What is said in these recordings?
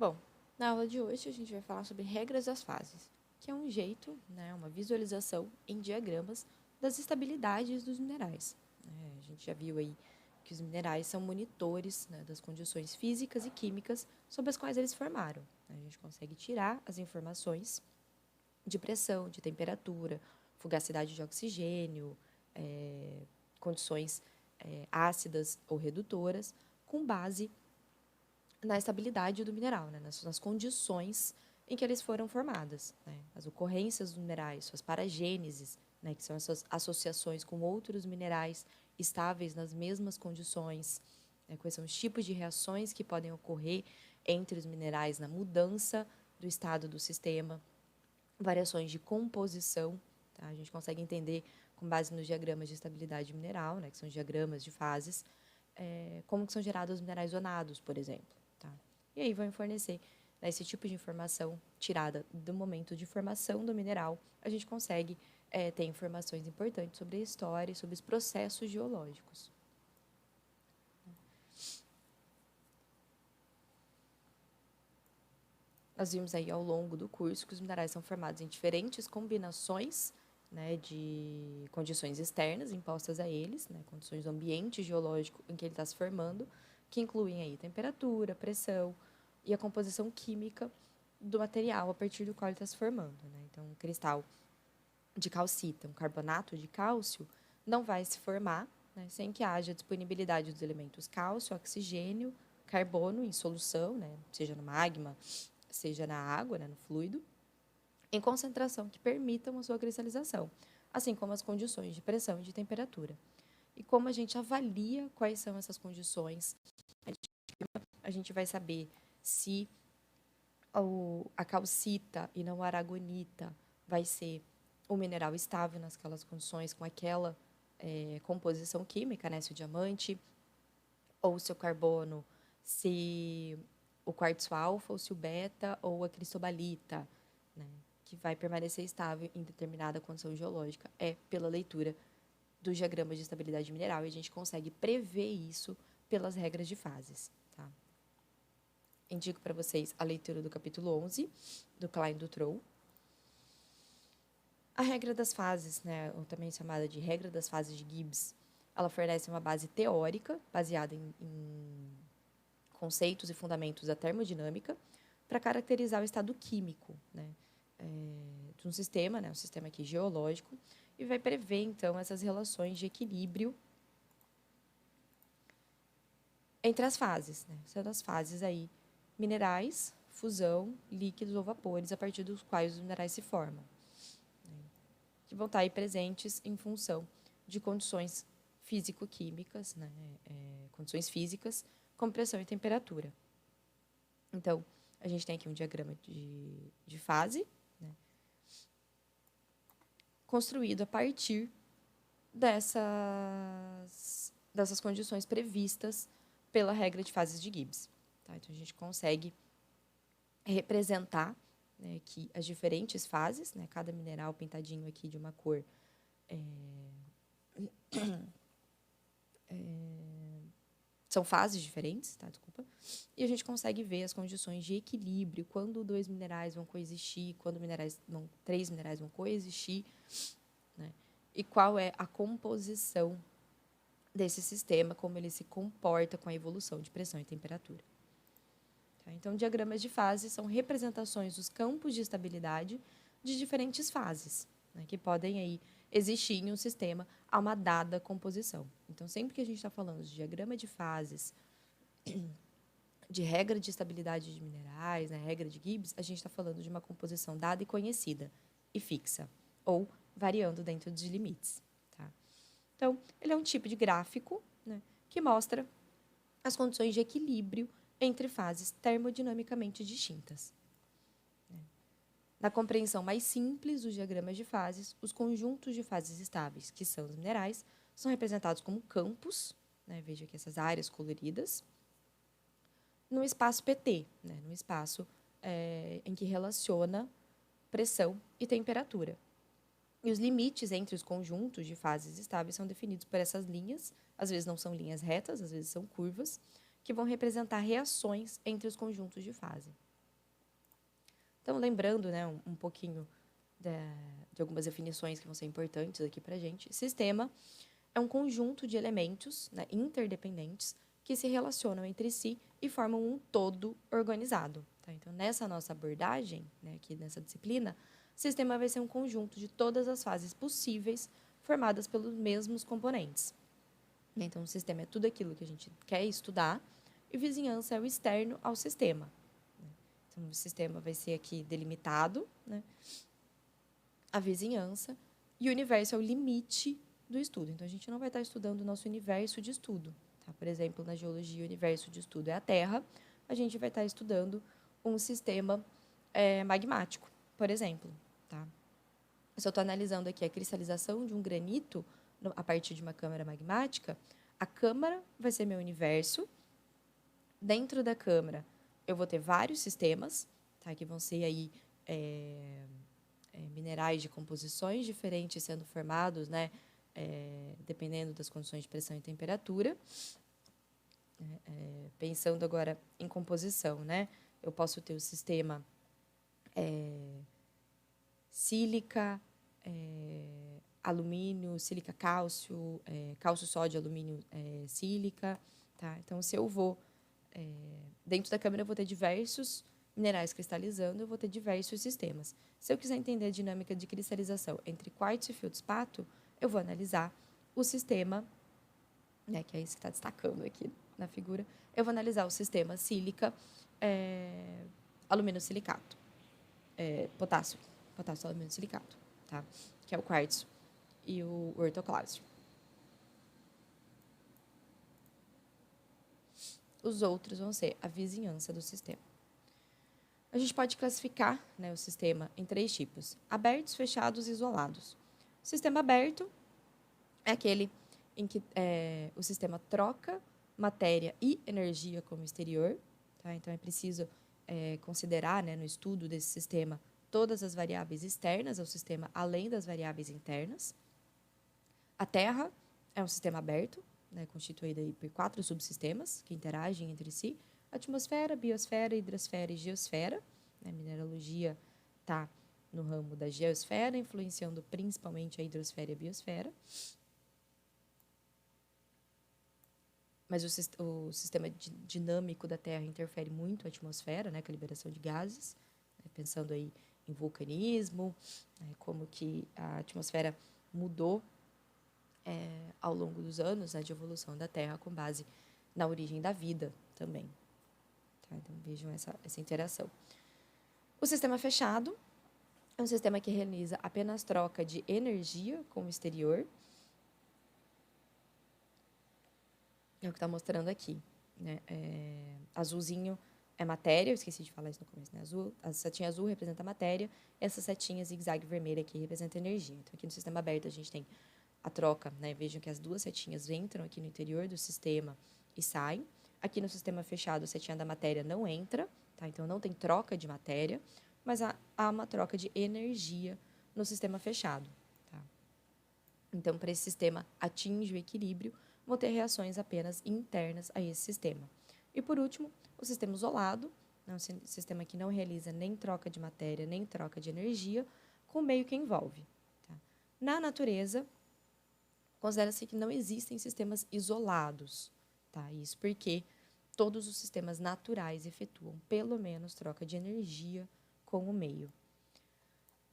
Bom, na aula de hoje a gente vai falar sobre regras das fases, que é um jeito, né, uma visualização em diagramas das estabilidades dos minerais. A gente já viu aí que os minerais são monitores, né, das condições físicas e químicas sob as quais eles formaram. A gente consegue tirar as informações de pressão, de temperatura, fugacidade de oxigênio, condições ácidas ou redutoras, com base na estabilidade do mineral, né? nas condições em que eles foram formadas, né? As ocorrências dos minerais, suas paragêneses, né? Que são essas associações com outros minerais estáveis nas mesmas condições, né? Quais são os tipos de reações que podem ocorrer entre os minerais na mudança do estado do sistema, variações de composição, tá? A gente consegue entender com base nos diagramas de estabilidade mineral, né? Que são diagramas de fases, como que são gerados os minerais zonados, por exemplo. Tá? E aí vão fornecer, né, esse tipo de informação tirada do momento de formação do mineral. A gente consegue ter informações importantes sobre a história e sobre os processos geológicos. Nós vimos aí ao longo do curso que os minerais são formados em diferentes combinações, né, de condições externas impostas a eles, né, condições do ambiente geológico em que ele está se formando, que incluem aí temperatura, pressão e a composição química do material a partir do qual ele está se formando. Né? Então, um cristal de calcita, um carbonato de cálcio, não vai se formar, né, sem que haja disponibilidade dos elementos cálcio, oxigênio, carbono em solução, né, seja no magma, seja na água, né, no fluido, em concentração que permitam a sua cristalização, assim como as condições de pressão e de temperatura. E como a gente avalia quais são essas condições, a gente vai saber se a calcita e não a aragonita vai ser um mineral estável nasquelas condições, com aquela composição química, né, se o diamante, ou se o carbono, se o quartzo alfa, ou se o beta, ou a cristobalita, né, que vai permanecer estável em determinada condição geológica, é pela leitura do diagrama de estabilidade mineral, e a gente consegue prever isso pelas regras de fases. Tá? Indico para vocês a leitura do capítulo 11, do Klein-Dutrow. A regra das fases, né, ou também chamada de regra das fases de Gibbs, ela fornece uma base teórica, baseada em conceitos e fundamentos da termodinâmica, para caracterizar o estado químico, né, de um sistema, né, um sistema aqui geológico, e vai prever, então, essas relações de equilíbrio entre as fases, né, sendo as fases aí minerais, fusão, líquidos ou vapores, a partir dos quais os minerais se formam, né, que vão estar aí presentes em função de condições físico-químicas, né, condições físicas, como pressão e temperatura. Então, a gente tem aqui um diagrama de fase, né, construído a partir dessas condições previstas pela regra de fases de Gibbs. Tá? Então, a gente consegue representar, né, que as diferentes fases, né, cada mineral pintadinho aqui de uma cor são fases diferentes, tá? Desculpa. E a gente consegue ver as condições de equilíbrio, quando dois minerais vão coexistir, quando três minerais vão coexistir, né? E qual é a composição desse sistema, como ele se comporta com a evolução de pressão e temperatura. Tá? Então, diagramas de fases são representações dos campos de estabilidade de diferentes fases, né, que podem aí existir em um sistema a uma dada composição. Então, sempre que a gente está falando de diagrama de fases, de regra de estabilidade de minerais, né, regra de Gibbs, a gente está falando de uma composição dada e conhecida e fixa, ou variando dentro dos limites. Tá? Então, ele é um tipo de gráfico, né, que mostra as condições de equilíbrio entre fases termodinamicamente distintas. Na compreensão mais simples dos diagramas de fases, os conjuntos de fases estáveis, que são os minerais, são representados como campos, né, veja aqui essas áreas coloridas, no espaço PT, né, no espaço em que relaciona pressão e temperatura. E os limites entre os conjuntos de fases estáveis são definidos por essas linhas, às vezes não são linhas retas, às vezes são curvas, que vão representar reações entre os conjuntos de fase. Então, lembrando, né, um pouquinho de algumas definições que vão ser importantes aqui para a gente. Sistema é um conjunto de elementos, né, interdependentes que se relacionam entre si e formam um todo organizado. Tá? Então, nessa nossa abordagem, né, aqui nessa disciplina, sistema vai ser um conjunto de todas as fases possíveis formadas pelos mesmos componentes. Então, o sistema é tudo aquilo que a gente quer estudar e vizinhança é o externo ao sistema. Então, o sistema vai ser aqui delimitado, né? A vizinhança, e o universo é o limite do estudo. Então, a gente não vai estar estudando o nosso universo de estudo. Tá? Por exemplo, na geologia, o universo de estudo é a Terra, a gente vai estar estudando um sistema magmático, por exemplo. Tá? Se eu estou analisando aqui a cristalização de um granito a partir de uma câmara magmática, a câmara vai ser meu universo. Dentro da câmara, eu vou ter vários sistemas, tá? Que vão ser aí minerais de composições diferentes sendo formados, né? Dependendo das condições de pressão e temperatura. Pensando agora em composição, né? Eu posso ter o sistema sílica, alumínio, sílica cálcio, cálcio sódio, alumínio sílica. Tá? Então, se eu vou... dentro da câmara, eu vou ter diversos minerais cristalizando, eu vou ter diversos sistemas. Se eu quiser entender a dinâmica de cristalização entre quartzo e feldspato, eu vou analisar o sistema, né, que é esse que está destacando aqui na figura, eu vou analisar o sistema sílica, alumínio silicato, potássio, alumínio silicato, tá? Que é o quartzo e o ortoclásio. Os outros vão ser a vizinhança do sistema. A gente pode classificar, né, o sistema em 3 tipos: abertos, fechados e isolados. O sistema aberto é aquele em que o sistema troca matéria e energia como exterior. Tá? Então, é preciso considerar, né, no estudo desse sistema todas as variáveis externas ao sistema, além das variáveis internas. A Terra é um sistema aberto, né, constituído aí por 4 subsistemas que interagem entre si: atmosfera, biosfera, hidrosfera e geosfera. A mineralogia está no ramo da geosfera, influenciando principalmente a hidrosfera e a biosfera. Mas o sistema dinâmico da Terra interfere muito a atmosfera, né, com a liberação de gases, né, pensando aí em vulcanismo, né, como que a atmosfera mudou ao longo dos anos, né, de evolução da Terra com base na origem da vida também. Tá? Então, vejam essa interação. O sistema fechado é um sistema que realiza apenas troca de energia com o exterior. É o que está mostrando aqui. Né? Azulzinho é matéria, eu esqueci de falar isso no começo, né? A setinha azul representa a matéria, essa setinha zigue-zague vermelha aqui representa a energia. Então, aqui no sistema aberto, a gente tem a troca, né? Vejam que as 2 setinhas entram aqui no interior do sistema e saem. Aqui no sistema fechado, a setinha da matéria não entra, tá? Então, não tem troca de matéria, mas há uma troca de energia no sistema fechado. Tá? Então, para esse sistema atingir o equilíbrio, vão ter reações apenas internas a esse sistema. E, por último, o sistema isolado, é um sistema que não realiza nem troca de matéria, nem troca de energia, com o meio que envolve. Tá? Na natureza, considera-se que não existem sistemas isolados. Tá? Isso porque todos os sistemas naturais efetuam, pelo menos, troca de energia com o meio.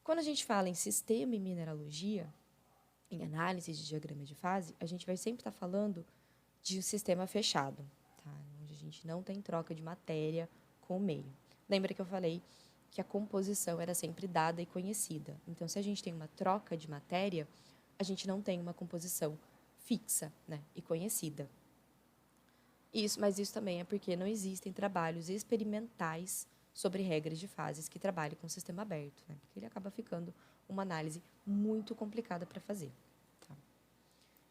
Quando a gente fala em sistema e mineralogia, em análise de diagrama de fase, a gente vai sempre estar falando de um sistema fechado, tá? Onde a gente não tem troca de matéria com o meio. Lembra que eu falei que a composição era sempre dada e conhecida. Então, se a gente tem uma troca de matéria, a gente não tem uma composição fixa, né, e conhecida. Mas isso também é porque não existem trabalhos experimentais sobre regras de fases que trabalhem com o sistema aberto, né? Porque ele acaba ficando uma análise muito complicada para fazer. Tá?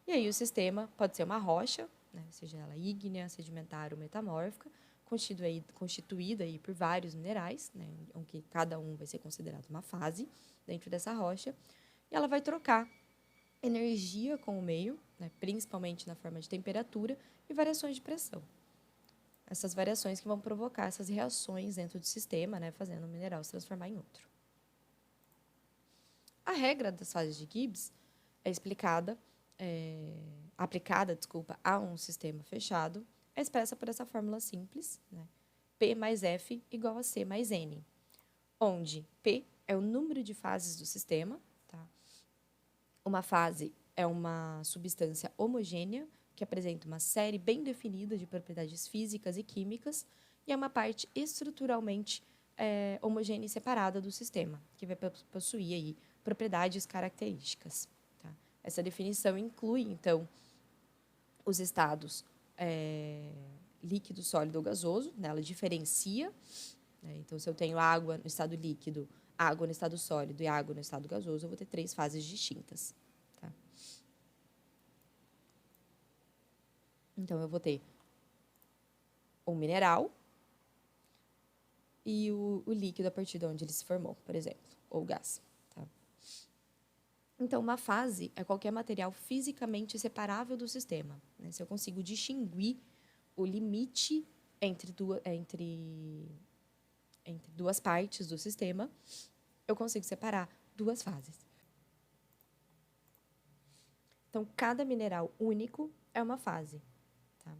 E aí o sistema pode ser uma rocha, né? Seja ela ígnea, sedimentar ou metamórfica, constituída aí por vários minerais, né? Onde cada um vai ser considerado uma fase dentro dessa rocha, e ela vai trocar energia com o meio, né? Principalmente na forma de temperatura e variações de pressão. essas variações que vão provocar essas reações dentro do sistema, né, fazendo o mineral se transformar em outro. A regra das fases de Gibbs é aplicada, a um sistema fechado, é expressa por essa fórmula simples, né? P mais F igual a C mais N, onde P é o número de fases do sistema, tá? Uma fase é uma substância homogênea que apresenta uma série bem definida de propriedades físicas e químicas e é uma parte estruturalmente homogênea e separada do sistema, que vai possuir aí propriedades características. Tá? Essa definição inclui, então, os estados líquido, sólido ou gasoso, né? Ela diferencia. Né? Então, se eu tenho água no estado líquido, água no estado sólido e água no estado gasoso, eu vou ter 3 fases distintas. Tá? Então, eu vou ter um mineral e o líquido a partir de onde ele se formou, por exemplo, ou gás. Tá? Então, uma fase é qualquer material fisicamente separável do sistema. Né? Se eu consigo distinguir o limite entre duas partes do sistema, eu consigo separar 2 fases. Então, cada mineral único é uma fase. Tá?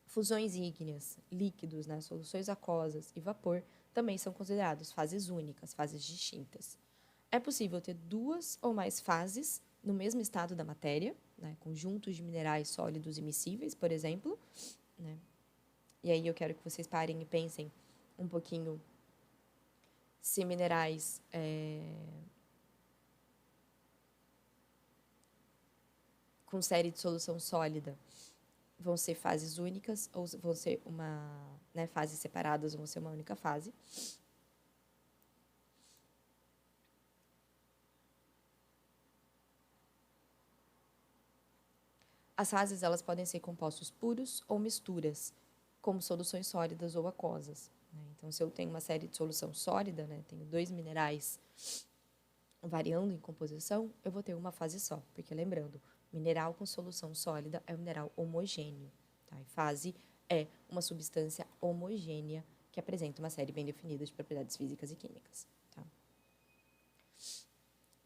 Fusões ígneas, líquidos, né, soluções aquosas e vapor também são considerados fases únicas, fases distintas. É possível ter 2 ou mais fases no mesmo estado da matéria, né, conjuntos de minerais sólidos e miscíveis, por exemplo. Né? E aí eu quero que vocês parem e pensem um pouquinho se minerais com série de solução sólida vão ser fases únicas ou vão ser fases separadas ou vão ser uma única fase. As fases elas podem ser compostos puros ou misturas, como soluções sólidas ou aquosas. Né? Então, se eu tenho uma série de solução sólida, né, tenho 2 minerais variando em composição, eu vou ter uma fase só, porque lembrando, mineral com solução sólida é um mineral homogêneo. Tá? E fase é uma substância homogênea que apresenta uma série bem definida de propriedades físicas e químicas. Tá?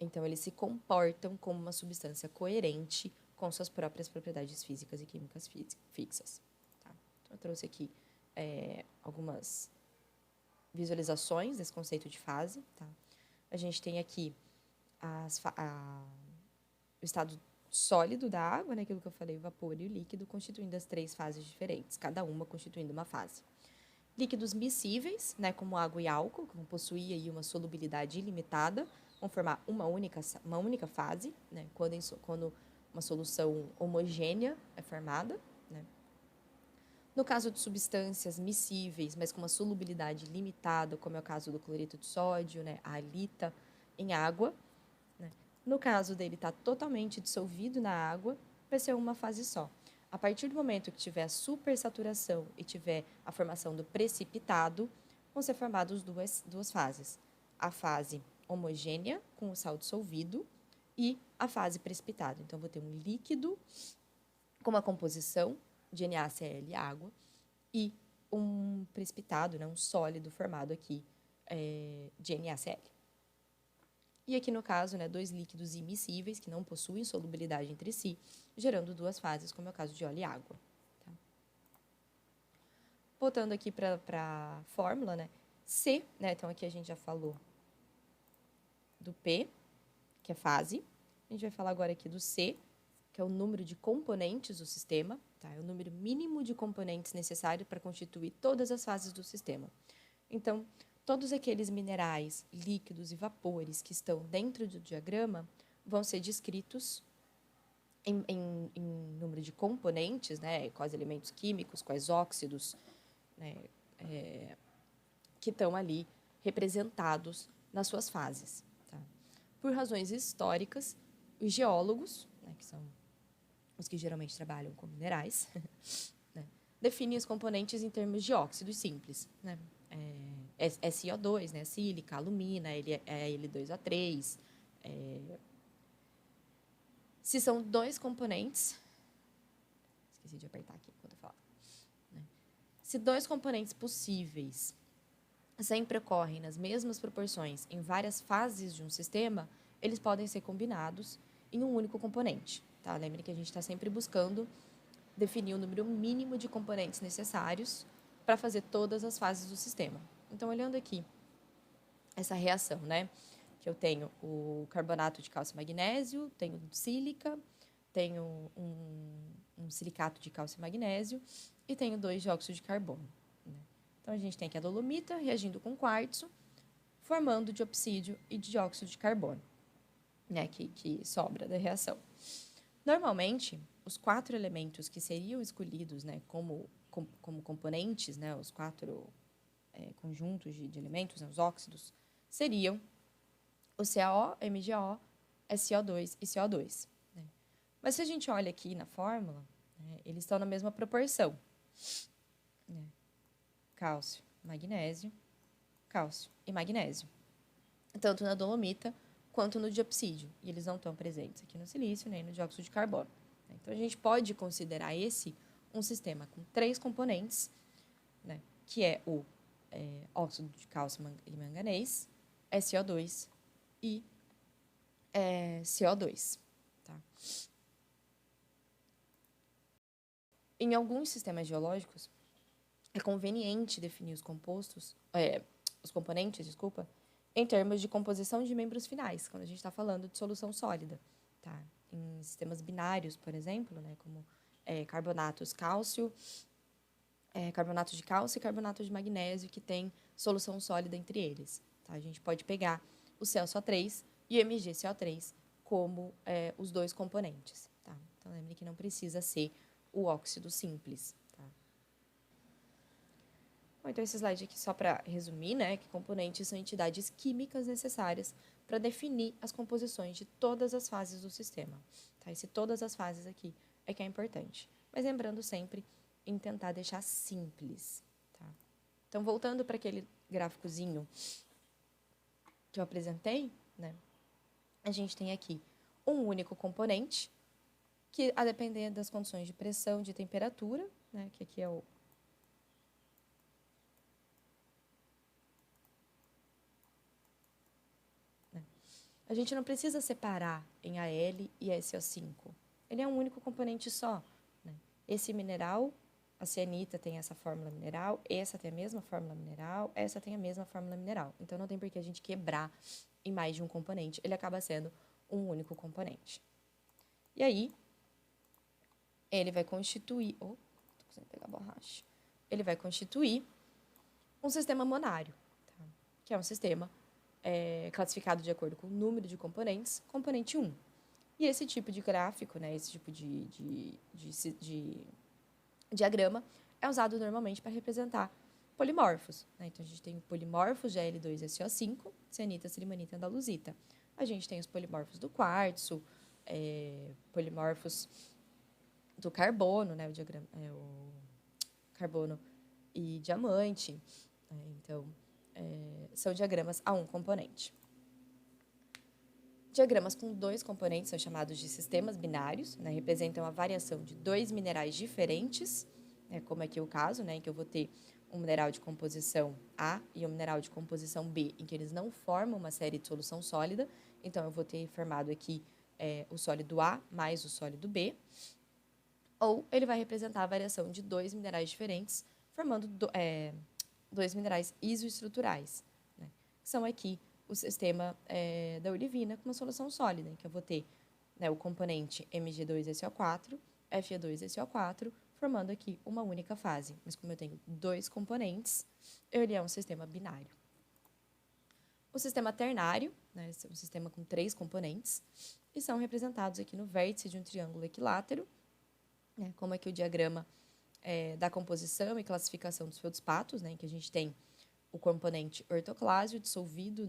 Então, eles se comportam como uma substância coerente com suas próprias propriedades físicas e químicas fixas. Tá? Então, eu trouxe aqui algumas visualizações desse conceito de fase. Tá? A gente tem aqui o estado sólido da água, né, aquilo que eu falei, o vapor e o líquido, constituindo as 3 fases diferentes, cada uma constituindo uma fase. Líquidos miscíveis, né, como água e álcool, que vão possuir aí uma solubilidade ilimitada, vão formar uma única fase, né, quando uma solução homogênea é formada. Né. No caso de substâncias miscíveis, mas com uma solubilidade limitada, como é o caso do cloreto de sódio, né, a halita, em água, né. No caso dele estar totalmente dissolvido na água, vai ser uma fase só. A partir do momento que tiver a supersaturação e tiver a formação do precipitado, vão ser formadas duas fases. A fase homogênea, com o sal dissolvido, e a fase precipitada. Então, vou ter um líquido com uma composição de NaCl e água e um precipitado, né, um sólido formado aqui de NaCl. E aqui no caso, né, 2 líquidos imiscíveis que não possuem solubilidade entre si, gerando 2 fases, como é o caso de óleo e água. Tá? Voltando aqui para a fórmula, né, C, né, então aqui a gente já falou do P, que é fase. A gente vai falar agora aqui do C, que é o número de componentes do sistema, tá? É o número mínimo de componentes necessário para constituir todas as fases do sistema. Então, todos aqueles minerais, líquidos e vapores que estão dentro do diagrama vão ser descritos em número de componentes, né? Quais elementos químicos, quais óxidos, né? Que estão ali representados nas suas fases. Tá? Por razões históricas, os geólogos, né, que são os que geralmente trabalham com minerais, né, definem os componentes em termos de óxidos simples. Né? SiO2, né, sílica, alumina, L2O3. Se são 2 componentes... Esqueci de apertar aqui enquanto eu falo. Né? Se dois componentes possíveis sempre ocorrem nas mesmas proporções em várias fases de um sistema, eles podem ser combinados em um único componente. Tá? Lembre que a gente está sempre buscando definir o número mínimo de componentes necessários para fazer todas as fases do sistema. Então, olhando aqui essa reação, né? Que eu tenho o carbonato de cálcio e magnésio, tenho sílica, tenho um silicato de cálcio e magnésio e tenho 2 dióxido de carbono. Né? Então, a gente tem aqui a dolomita reagindo com quartzo, formando diopsídio e dióxido de carbono, né? Que sobra da reação. Normalmente, os 4 elementos que seriam escolhidos, né, como componentes, né, os 4 conjuntos de elementos, né, os óxidos, seriam o CaO, MgO, SO2 e CO2. Né? Mas se a gente olha aqui na fórmula, né, eles estão na mesma proporção. Né? Cálcio e magnésio. Tanto na dolomita quanto no diopsídio. E eles não estão presentes aqui no silício nem no dióxido de carbono. Então, a gente pode considerar esse um sistema com 3 componentes, né, que é o óxido de cálcio e manganês, SO2 e CO2. Tá? Em alguns sistemas geológicos, é conveniente definir os componentes, em termos de composição de membros finais, quando a gente está falando de solução sólida. Tá? Em sistemas binários, por exemplo, né, como carbonato de cálcio e carbonato de magnésio, que tem solução sólida entre eles. Tá? A gente pode pegar o CaSO3 e o MgCO3 como os 2 componentes. Tá? Então, lembre que não precisa ser o óxido simples. Tá? Bom, então, esse slide aqui só para resumir, né, que componentes são entidades químicas necessárias para definir as composições de todas as fases do sistema. Tá? Esse todas as fases aqui é que é importante. Mas lembrando sempre em tentar deixar simples. Tá? Então, voltando para aquele gráficozinho que eu apresentei, né, a gente tem aqui um único componente, que a depender das condições de pressão, de temperatura, né, que aqui é o a gente não precisa separar em Al e SO5. Ele é um único componente só. Né? Esse mineral, a cianita tem essa fórmula mineral, essa tem a mesma fórmula mineral, essa tem a mesma fórmula mineral. Então, não tem por que a gente quebrar em mais de um componente. Ele acaba sendo um único componente. E aí, ele vai constituir... tô conseguindo pegar a borracha. Ele vai constituir um sistema monário, tá? Que é um sistema classificado de acordo com o número de componentes, componente 1. E esse tipo de gráfico, né, esse tipo de diagrama, é usado normalmente para representar polimorfos. Né? Então, a gente tem polimorfos de Al2SO5, cianita, silimanita e andaluzita. A gente tem os polimorfos do quartzo, polimorfos do carbono, né, o carbono e diamante. Então, são diagramas a um componente. Diagramas com 2 componentes são chamados de sistemas binários, né, representam a variação de 2 minerais diferentes, né, como aqui é o caso, né, em que eu vou ter um mineral de composição A e um mineral de composição B, em que eles não formam uma série de solução sólida. Então, eu vou ter formado aqui o sólido A mais o sólido B. Ou ele vai representar a variação de 2 minerais diferentes, formando 2 minerais isoestruturais, né? São aqui o sistema da olivina com uma solução sólida, em que eu vou ter, né, o componente Mg2SO4, Fe2SO4, formando aqui uma única fase. Mas como eu tenho 2 componentes, ele é um sistema binário. O sistema ternário, né, é um sistema com 3 componentes, e são representados aqui no vértice de um triângulo equilátero, né, como aqui o diagrama da composição e classificação dos feldspatos, né, em que a gente tem o componente ortoclásio dissolvido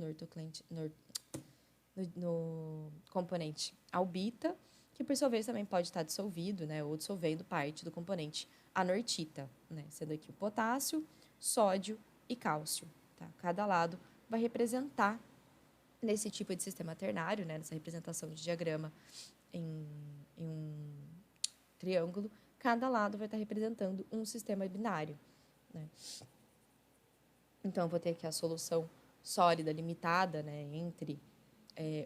no componente albita, que por sua vez também pode estar dissolvido, né, ou dissolvendo parte do componente anortita, né, sendo aqui o potássio, sódio e cálcio. Tá? Cada lado vai representar, nesse tipo de sistema ternário, né, nessa representação de diagrama em um triângulo, cada lado vai estar representando um sistema binário. né? Então, eu vou ter aqui a solução sólida limitada, né, entre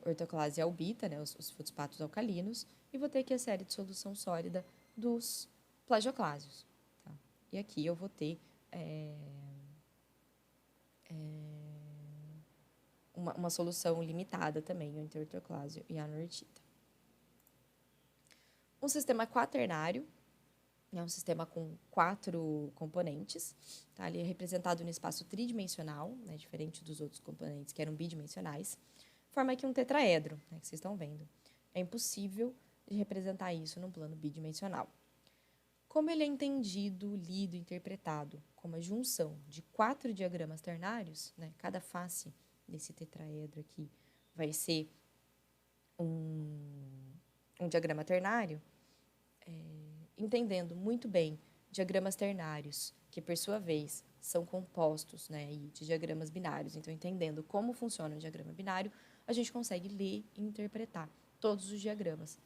ortoclase e albita, né, os fosfatos alcalinos, e vou ter aqui a série de solução sólida dos plagioclásios. Tá? E aqui eu vou ter uma solução limitada também entre ortoclásio e anortita. Um sistema quaternário é um sistema com 4 componentes, tá? Ele é representado no espaço tridimensional, né, diferente dos outros componentes que eram bidimensionais. Forma aqui um tetraedro, né, que vocês estão vendo. É impossível de representar isso num plano bidimensional. Como ele é entendido, lido, interpretado como a junção de 4 diagramas ternários, né, cada face desse tetraedro aqui vai ser um diagrama ternário, entendendo muito bem diagramas ternários, que por sua vez são compostos, né, de diagramas binários. Então, entendendo como funciona o diagrama binário, a gente consegue ler e interpretar todos os diagramas,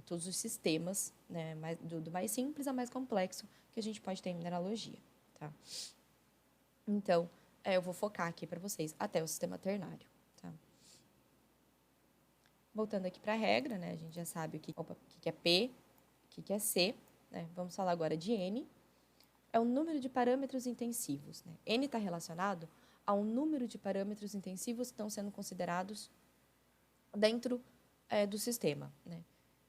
todos os sistemas, né, do mais simples ao mais complexo que a gente pode ter em mineralogia. Tá? Então, eu vou focar aqui para vocês até o sistema ternário. Tá? Voltando aqui para a regra, né, a gente já sabe o que é P, o que é C, né? Vamos falar agora de N. É o número de parâmetros intensivos. Né? N está relacionado ao número de parâmetros intensivos que estão sendo considerados dentro do sistema. Né?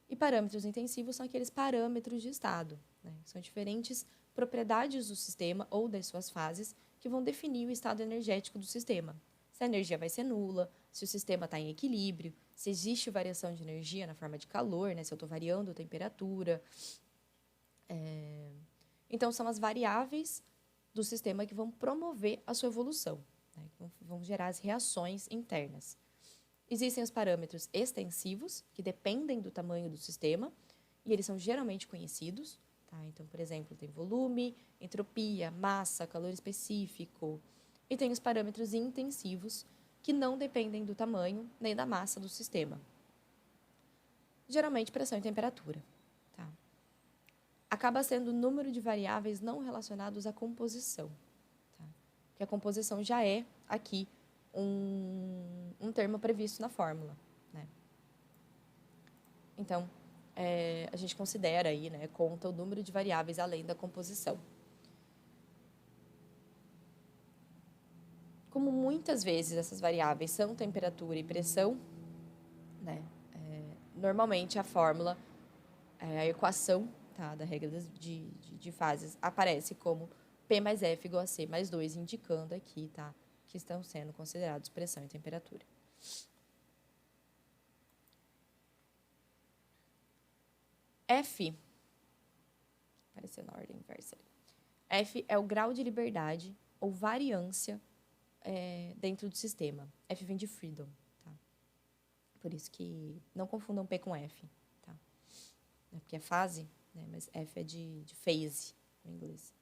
E parâmetros intensivos são aqueles parâmetros de estado. Né? São diferentes propriedades do sistema ou das suas fases que vão definir o estado energético do sistema. Se a energia vai ser nula, se o sistema está em equilíbrio, se existe variação de energia na forma de calor, né? Se eu estou variando a temperatura. Então, são as variáveis do sistema que vão promover a sua evolução, né? Vão gerar as reações internas. Existem os parâmetros extensivos, que dependem do tamanho do sistema, e eles são geralmente conhecidos. Tá? Então, por exemplo, tem volume, entropia, massa, calor específico. E tem os parâmetros intensivos, que não dependem do tamanho nem da massa do sistema. Geralmente, pressão e temperatura. Tá? Acaba sendo o número de variáveis não relacionados à composição. Tá? Porque a composição já é, aqui, um termo previsto na fórmula. Né? Então, a gente considera aí, né, conta o número de variáveis além da composição. Como muitas vezes essas variáveis são temperatura e pressão, né, normalmente a fórmula, a equação, tá, da regra de fases aparece como P mais F igual a C mais 2, indicando aqui, tá, que estão sendo considerados pressão e temperatura. F, apareceu na ordem inversa. F é o grau de liberdade ou variância dentro do sistema. F vem de freedom, tá? Por isso que não confundam P com F, tá? Porque é fase, né? Mas F é de phase, em inglês.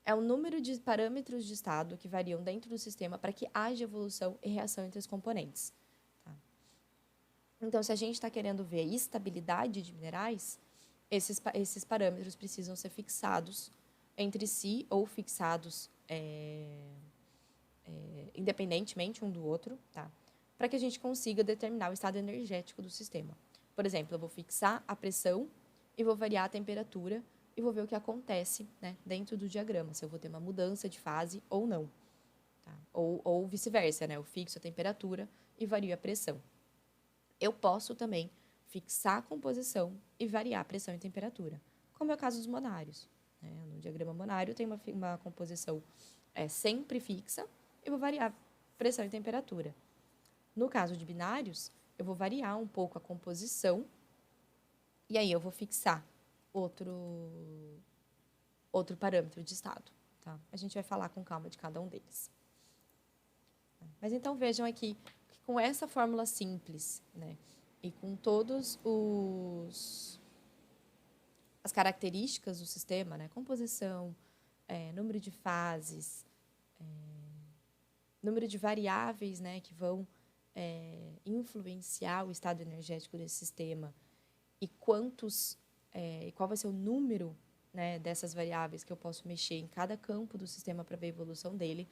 É o número de parâmetros de estado que variam dentro do sistema para que haja evolução e reação entre os componentes. Tá? Então, se a gente está querendo ver a estabilidade de minerais, esses parâmetros precisam ser fixados entre si ou fixados independentemente um do outro, tá? Para que a gente consiga determinar o estado energético do sistema. Por exemplo, eu vou fixar a pressão e vou variar a temperatura e vou ver o que acontece, né, dentro do diagrama, se eu vou ter uma mudança de fase ou não. Tá? Ou vice-versa, né? Eu fixo a temperatura e vario a pressão. Eu posso também fixar a composição e variar a pressão e temperatura, como é o caso dos monários. Né? No diagrama monário tem uma composição sempre fixa, eu vou variar pressão e temperatura. No caso de binários, eu vou variar um pouco a composição e aí eu vou fixar outro parâmetro de estado. Tá? A gente vai falar com calma de cada um deles. Mas então vejam aqui que com essa fórmula simples, né, e com todos as características do sistema, né, composição, número de fases, número de variáveis, né, que vão influenciar o estado energético desse sistema e qual vai ser o número né, dessas variáveis que eu posso mexer em cada campo do sistema para ver a evolução dele,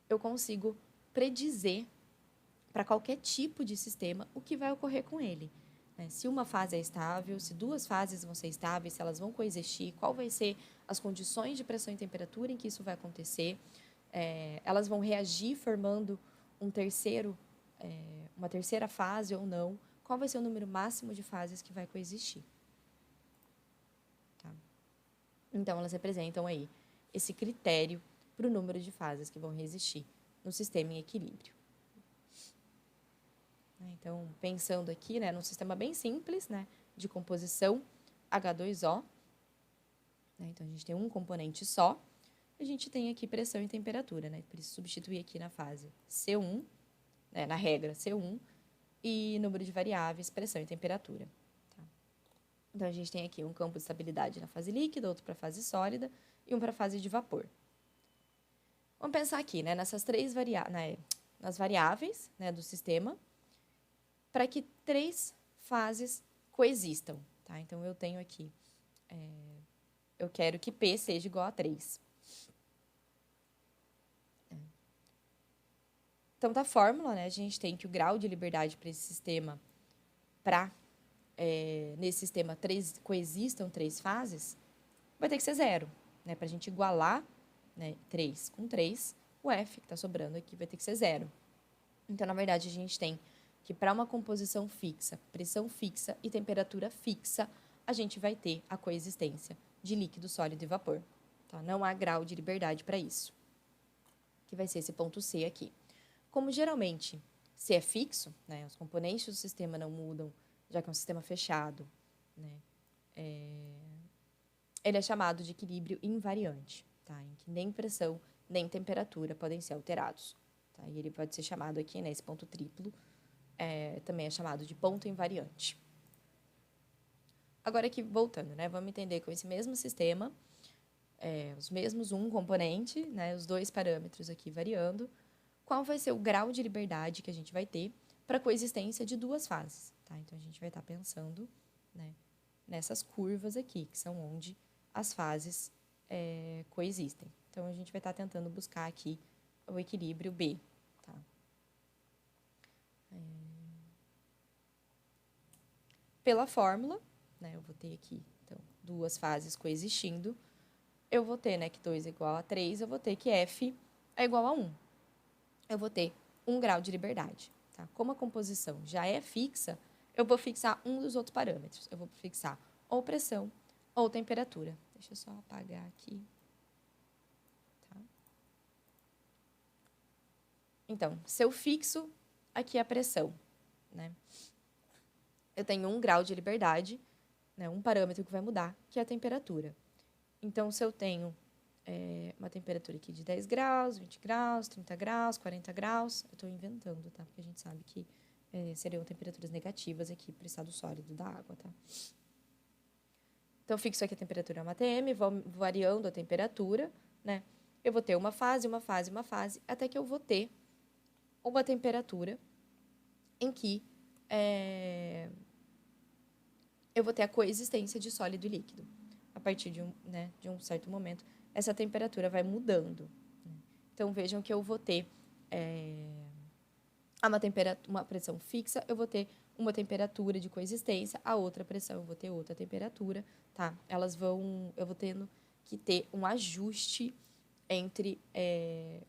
eu consigo predizer para qualquer tipo de sistema o que vai ocorrer com ele. Né? Se uma fase é estável, se duas fases vão ser estáveis, se elas vão coexistir, qual vai ser as condições de pressão e temperatura em que isso vai acontecer. Elas vão reagir formando uma terceira fase ou não. Qual vai ser o número máximo de fases que vai coexistir. Tá? Então, elas representam aí esse critério para o número de fases que vão resistir no sistema em equilíbrio. Então, pensando aqui, né, num sistema bem simples, né, de composição H2O. Né, então, a gente tem um componente só. A gente tem aqui pressão e temperatura, né? Por isso, substituir aqui na fase C1, né, na regra C1, e número de variáveis, pressão e temperatura. Tá? Então, a gente tem aqui um campo de estabilidade na fase líquida, outro para a fase sólida e um para a fase de vapor. Vamos pensar aqui, né, nessas nas variáveis, né, do sistema, para que 3 fases coexistam. Tá? Então, eu tenho aqui, eu quero que P seja igual a 3. Então, da fórmula, né, a gente tem que o grau de liberdade para esse sistema, nesse sistema coexistam 3 fases, vai ter que ser 0. Né, para a gente igualar, né, 3 com 3, o F que está sobrando aqui vai ter que ser 0. Então, na verdade, a gente tem que para uma composição fixa, pressão fixa e temperatura fixa, a gente vai ter a coexistência de líquido, sólido e vapor. Tá? Não há grau de liberdade para isso, que vai ser esse ponto C aqui. Como geralmente C é fixo, né, os componentes do sistema não mudam, já que é um sistema fechado, né, ele é chamado de equilíbrio invariante, tá, em que nem pressão nem temperatura podem ser alterados. Tá, e ele pode ser chamado aqui, né, esse ponto triplo, também é chamado de ponto invariante. Agora aqui, voltando, né, vamos entender com esse mesmo sistema, os mesmos um componente, né, os 2 parâmetros aqui variando, qual vai ser o grau de liberdade que a gente vai ter para a coexistência de 2 fases. Tá? Então, a gente vai estar pensando, né, nessas curvas aqui, que são onde as fases coexistem. Então, a gente vai estar tentando buscar aqui o equilíbrio B. Tá? Pela fórmula, né, eu vou ter aqui, então, 2 fases coexistindo, eu vou ter, né, que 2 é igual a 3, eu vou ter que F é igual a 1. Eu vou ter 1 grau de liberdade. Tá? Como a composição já é fixa, eu vou fixar um dos outros parâmetros. Eu vou fixar ou pressão ou temperatura. Deixa eu só apagar aqui. Tá? Então, se eu fixo aqui a pressão, né, eu tenho 1 grau de liberdade, né, um parâmetro que vai mudar, que é a temperatura. Então, se eu tenho uma temperatura aqui de 10 graus, 20 graus, 30 graus, 40 graus. Eu estou inventando, tá? Porque a gente sabe que seriam temperaturas negativas aqui para o estado sólido da água, tá? Então, fixo aqui a temperatura uma ATM, vou variando a temperatura, né? Eu vou ter uma fase, uma fase, uma fase, até que eu vou ter uma temperatura em que eu vou ter a coexistência de sólido e líquido. A partir de um certo momento, essa temperatura vai mudando. Então, vejam que eu vou ter uma pressão fixa, eu vou ter uma temperatura de coexistência, a outra pressão eu vou ter outra temperatura, tá? Eu vou tendo que ter um ajuste entre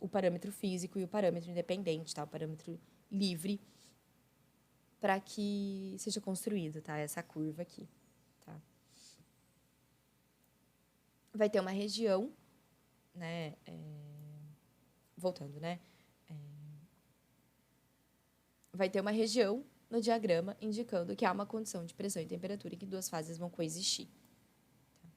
o parâmetro físico e o parâmetro independente, tá? O parâmetro livre, para que seja construído, tá? Essa curva aqui, tá? Vai ter uma região, né? Voltando, né? Vai ter uma região no diagrama indicando que há uma condição de pressão e temperatura em que 2 fases vão coexistir. Tá?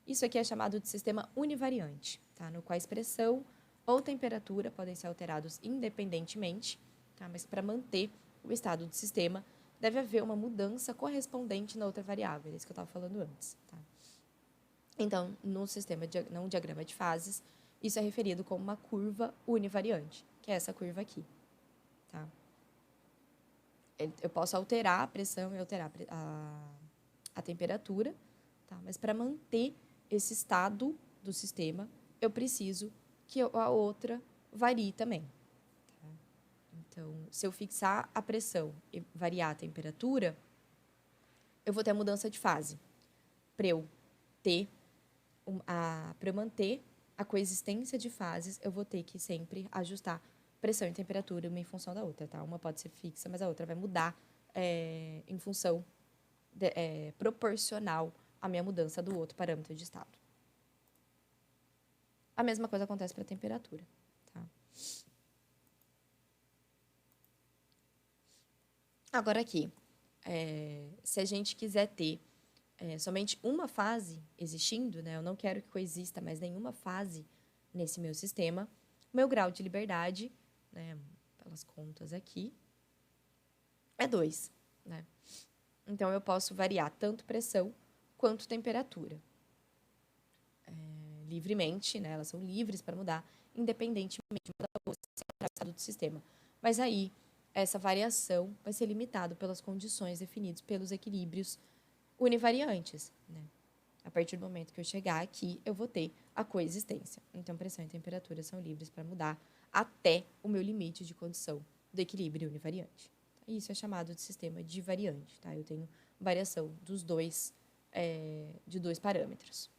Isso aqui é chamado de sistema univariante, tá? No qual pressão ou temperatura podem ser alterados independentemente, tá? Mas para manter o estado do sistema, deve haver uma mudança correspondente na outra variável, é isso que eu estava falando antes. Tá? Então, no diagrama de fases, isso é referido como uma curva univariante, que é essa curva aqui. Tá? Eu posso alterar a pressão e alterar a temperatura, tá? Mas para manter esse estado do sistema, eu preciso que a outra varie também. Tá? Então, se eu fixar a pressão e variar a temperatura, eu vou ter a mudança de fase. Para eu para eu manter a coexistência de fases, eu vou ter que sempre ajustar pressão e temperatura uma em função da outra, tá? Uma pode ser fixa, mas a outra vai mudar em função proporcional à minha mudança do outro parâmetro de estado. A mesma coisa acontece para a temperatura, tá? Agora aqui, se a gente quiser ter somente uma fase existindo, né? Eu não quero que coexista mais nenhuma fase nesse meu sistema. Meu grau de liberdade, né, pelas contas aqui, é 2, né? Então, eu posso variar tanto pressão quanto temperatura. Livremente, né? Elas são livres para mudar, independentemente do estado do sistema. Mas aí, essa variação vai ser limitada pelas condições definidas pelos equilíbrios univariantes, né? A partir do momento que eu chegar aqui, eu vou ter a coexistência. Então, pressão e temperatura são livres para mudar até o meu limite de condição do equilíbrio univariante. Isso é chamado de sistema divariante, tá? Eu tenho variação de dois parâmetros.